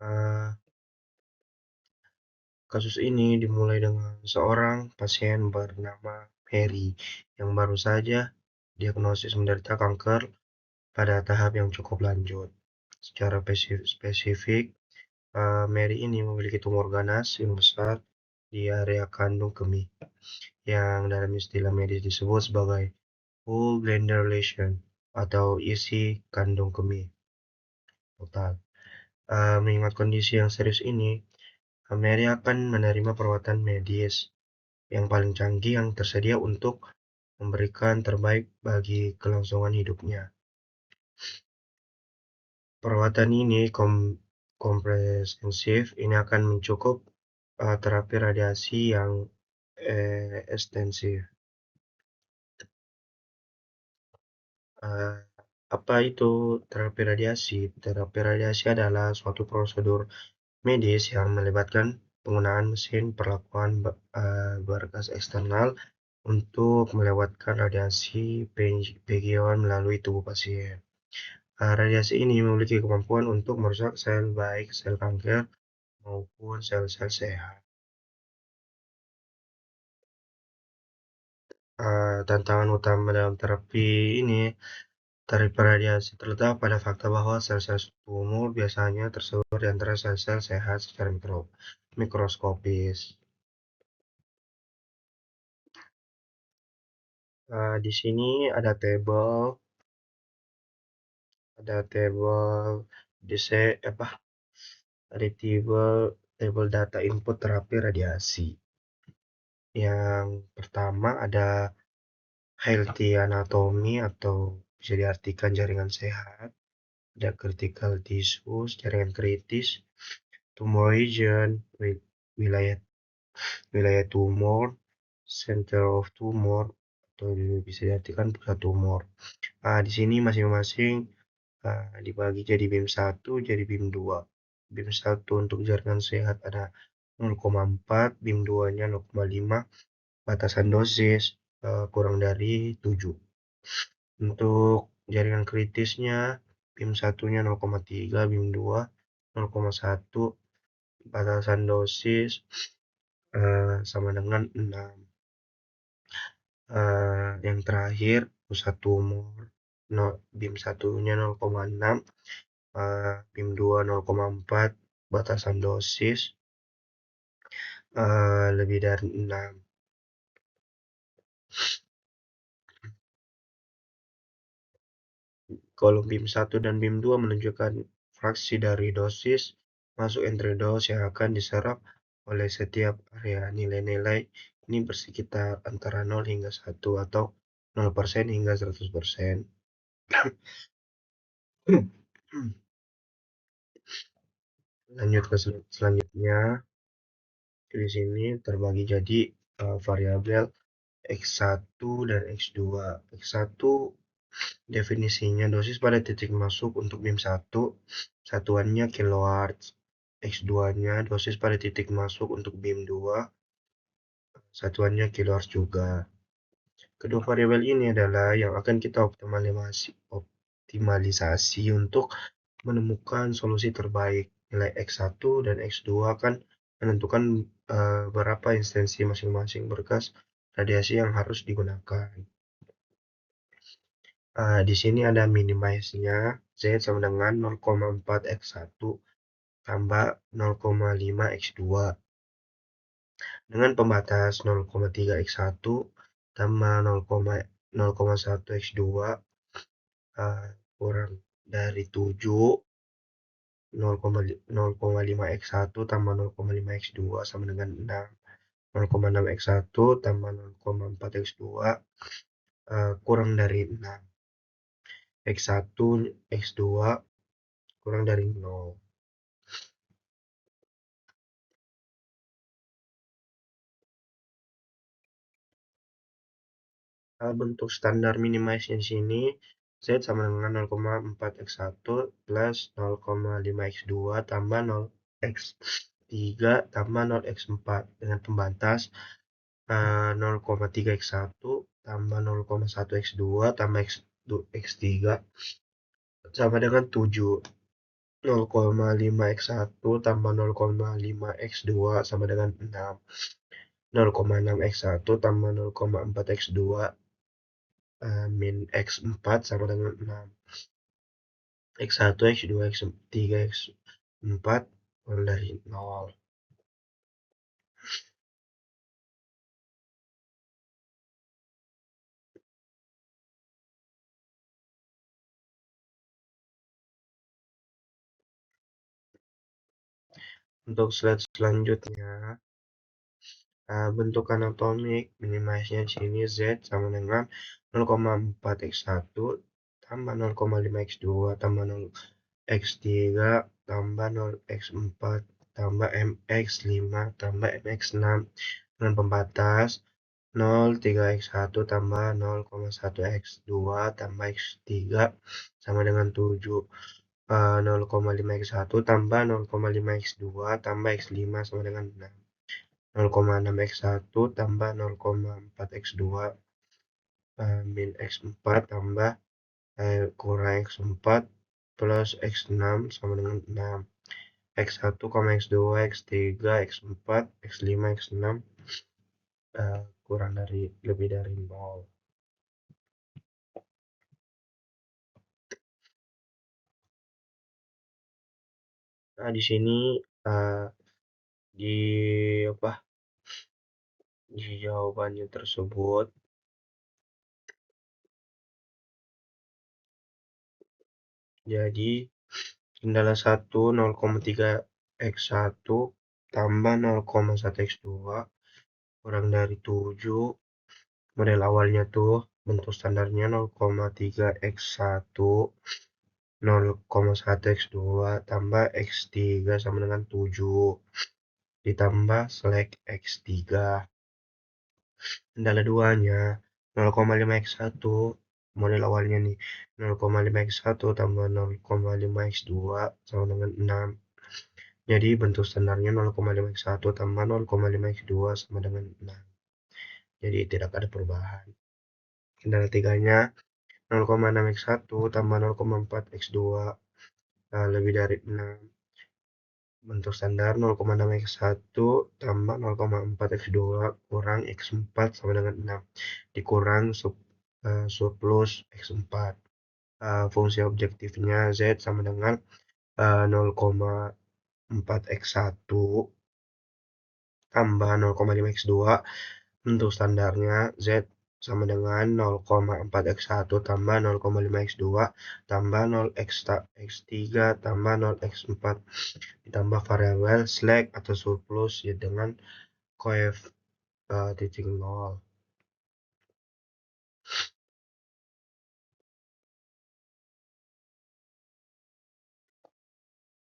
Eh, Kasus ini dimulai dengan seorang pasien bernama Mary yang baru saja diagnosis menderita kanker pada tahap yang cukup lanjut. Secara spesifik, Mary ini memiliki tumor ganas yang besar di area kandung kemih, yang dalam istilah medis disebut sebagai full glandular lesion atau isi kandung kemih total. Mengingat kondisi yang serius ini, Mary akan menerima perawatan medis yang paling canggih yang tersedia untuk memberikan terbaik bagi kelangsungan hidupnya. Perawatan ini komprehensif, ini akan mencukup terapi radiasi yang ekstensif. Uh, Apa itu terapi radiasi? Terapi radiasi adalah suatu prosedur medis yang melibatkan penggunaan mesin perlakuan bergas eksternal untuk melewatkan radiasi pegiauan melalui tubuh pasien. Radiasi ini memiliki kemampuan untuk merusak sel baik sel kanker maupun sel-sel sehat. Tantangan utama dalam terapi radiasi terletak pada fakta bahwa sel-sel tumor biasanya tersebar di antara sel-sel sehat secara mikroskopis. Di sini ada tabel tabel data input terapi radiasi. Yang pertama ada healthy anatomy atau bisa diartikan jaringan sehat, ada critical tissues, jaringan kritis, tumor region, wilayah wilayah tumor, center of tumor, atau bisa diartikan pusat tumor. Di sini masing-masing dibagi jadi BIM 1, jadi BIM 2. BIM 1 untuk jaringan sehat ada 0,4, BIM 2-nya 0,5, batasan dosis kurang dari 7. Untuk jaringan kritisnya, BIM 1-nya 0,3, BIM 2 0,1, batasan dosis sama dengan 6. Yang terakhir, pusat tumor, BIM 1-nya 0,6, BIM 2 0,4, batasan dosis lebih dari 6. Kolom BIM 1 dan BIM 2 menunjukkan fraksi dari dosis masuk entry dose yang akan diserap oleh setiap area. Nilai-nilai ini bersekitar antara 0 hingga 1 atau 0% hingga 100%. Lanjut ke selanjutnya. Di sini terbagi jadi variabel X1 dan X2. X1 definisinya dosis pada titik masuk untuk BIM 1, satuannya kilowatt. X2-nya dosis pada titik masuk untuk BIM 2, satuannya kilowatt juga. Kedua variabel ini adalah yang akan kita optimalisasi untuk menemukan solusi terbaik. Nilai X1 dan X2 akan menentukan berapa instansi masing-masing berkas radiasi yang harus digunakan. Di sini ada minimize-nya, Z sama dengan 0,4 X1 tambah 0,5 X2 dengan pembatas 0,3 X1 tambah 0,1 X2 kurang dari 7, 0,5 X1 tambah 0,5 X2 sama dengan 6, 0,6 X1 tambah 0,4 X2 kurang dari 6, X1 X2 kurang dari 0. Bentuk standar minimize di sini Z sama dengan 0,4 X1 plus 0,5 X2 tambah 0 X3 tambah 0 X4 dengan pembatas 0,3 X1 tambah 0,1 X2 tambah X3 sama dengan 7. 0,5x1 tambah 0,5x2 sama dengan 6. 0,6x1 tambah 0,4x2 min x4 sama dengan 6. x1, x2, x3, x4 mulai dari 0. Untuk slide selanjutnya, bentuk anatomik minimalisnya di sini Z sama dengan 0,4x1 tambah 0,5x2 tambah 0x3 tambah 0x4 tambah mx5 tambah mx6 dengan pembatas 0,3x1 tambah 0,1x2 tambah x3 sama dengan 7. 0,5x1 tambah 0,5x2 tambah x5 sama dengan 6. 0,6x1 tambah 0,4x2 min x4 tambah kurang x4 plus x6 sama dengan 6. x1, x2, x3, x4, x5, x6 kurang dari lebih dari 0. Nah, di sini di apa di jawabannya tersebut jadi kendala 1 0,3x1 tambah 0,1x2 kurang dari 7. Model awalnya tuh bentuk standarnya 0,3x1 0,1x2 tambah x3 sama dengan 7 ditambah selek x3. Kendala 2-nya 0,5x1 model awalnya nih 0,5x1 tambah 0,5x2 sama dengan 6. Jadi bentuk standarnya 0,5x1 tambah 0,5x2 sama dengan 6. Jadi tidak ada perubahan. Kendala 3-nya 0,6x1 tambah 0,4x2 lebih dari 6. Bentuk standar 0,6x1 tambah 0,4x2 kurang x4 sama dengan 6 dikurang surplus x4. Fungsi objektifnya Z sama dengan 0,4x1 tambah 0,5x2. Bentuk standarnya Z sama dengan 0,4x1 tambah 0,5x2 tambah 0x3 tambah 0x4 ditambah variabel slack atau surplus ya dengan koef titik 0.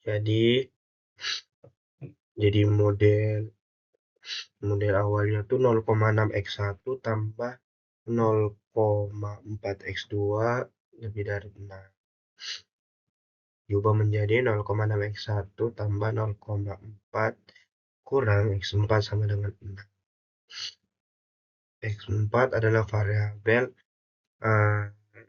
Jadi model awalnya tuh 0,6x1 tambah 0,4x2 lebih dari 6. Diubah menjadi 0,6x1 tambah 0,4 kurang x4 sama dengan 6. x4 adalah variabel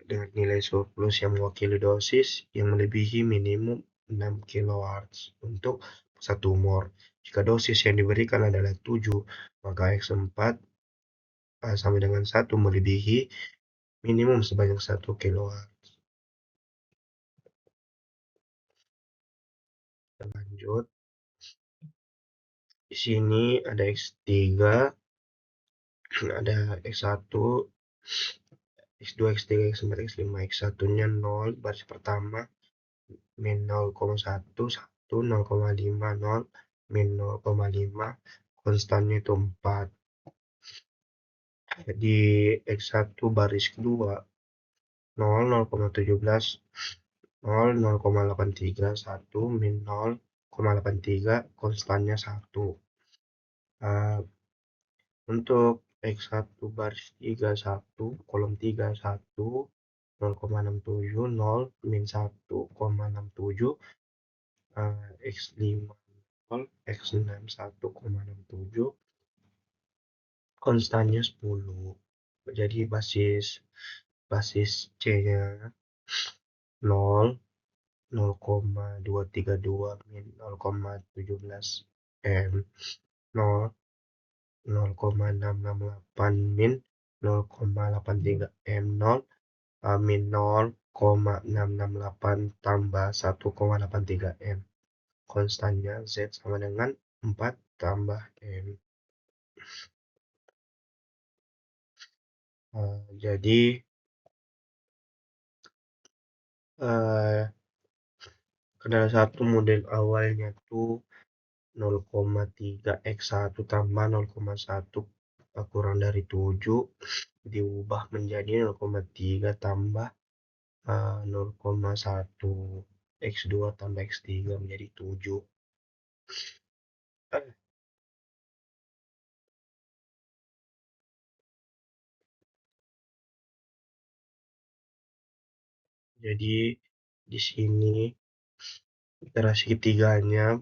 dengan nilai surplus yang mewakili dosis yang melebihi minimum 6 kHz untuk pusat tumor. Jika dosis yang diberikan adalah 7, maka x4 sama dengan 1 melebihi minimum sebanyak 1 kHz. Kita lanjut. Di sini ada x3, ada x1, x2, x3, x4, x5. x1-nya 0, baris pertama, min 0,1, 1, 0,5, 0, min 0,5, konstannya itu 4. Di x1 baris kedua, 0, 0,17, 0, 0,83, 1, min 0,83, konstannya 1. Untuk x1 baris 3, 1, kolom 3, 1, 0,67, 0, min 1,67, x5, 0, x6, 1,67, konstannya 10. Jadi basis C-nya 0, 0,232 min 0,17 m, 0, 0,668 min 0,83 m, 0, min 0,668 tambah 1,83 m. Konstannya Z sama dengan 4 tambah M. Jadi kendala satu model awalnya tuh 0,3x1 tambah 0,1 kurang dari 7 diubah menjadi 0,3 tambah 0,1 x2 tambah x3 menjadi 7. Jadi di sini iterasi ketiganya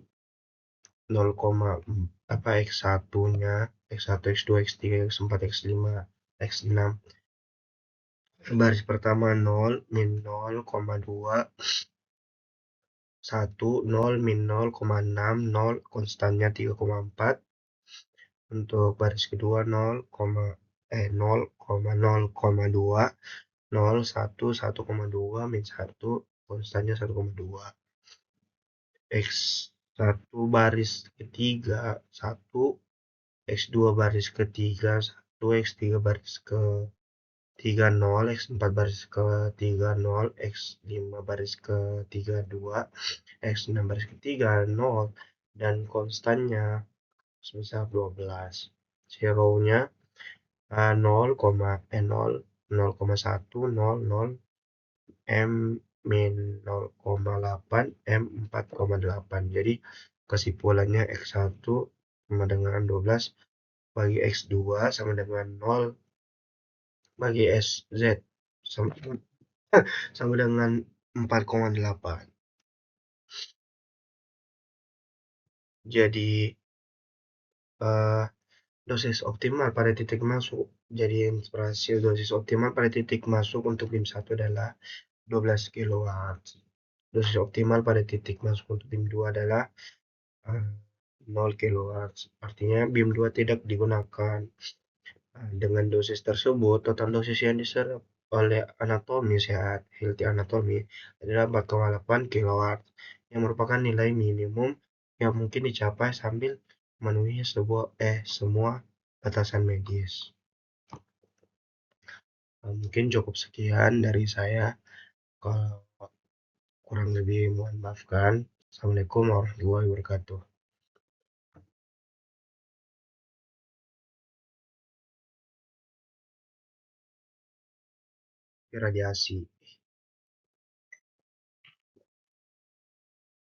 0, x1-nya, x1, x2, x3, x4, x5, x6. Baris pertama 0, min 0,2, 1, 0, min 0,6, 0, konstannya 3,4. Untuk baris kedua 0,2, 0, 1, 1,2, min 1, konstannya 1,2. X1 baris ketiga 1, X2 baris ketiga 1, X3 baris ketiga 0, X4 baris ketiga 0, X5 baris ketiga 2, X6 baris ketiga 0, dan konstannya sebesar 12. Zero-nya 0, 0, 0,1, 0, 0, M min 0,8, M 4,8. Jadi kesimpulannya X1 sama dengan 12 bagi X2 sama dengan 0 bagi SZ sama, sama dengan 4,8. Jadi dosis optimal pada titik masuk. Jadi inspirasi dosis optimal pada titik masuk untuk BIM 1 adalah 12 kW. Dosis optimal pada titik masuk untuk BIM 2 adalah 0 kW. Artinya BIM 2 tidak digunakan. Dengan dosis tersebut, total dosis yang diserap oleh anatomi sehat, healthy anatomy, adalah 4,8 kW, yang merupakan nilai minimum yang mungkin dicapai sambil memenuhi semua batasan medis. Mungkin cukup sekian dari saya. Kalau kurang lebih mohon maafkan. Assalamualaikum warahmatullahi wabarakatuh. Radiasi.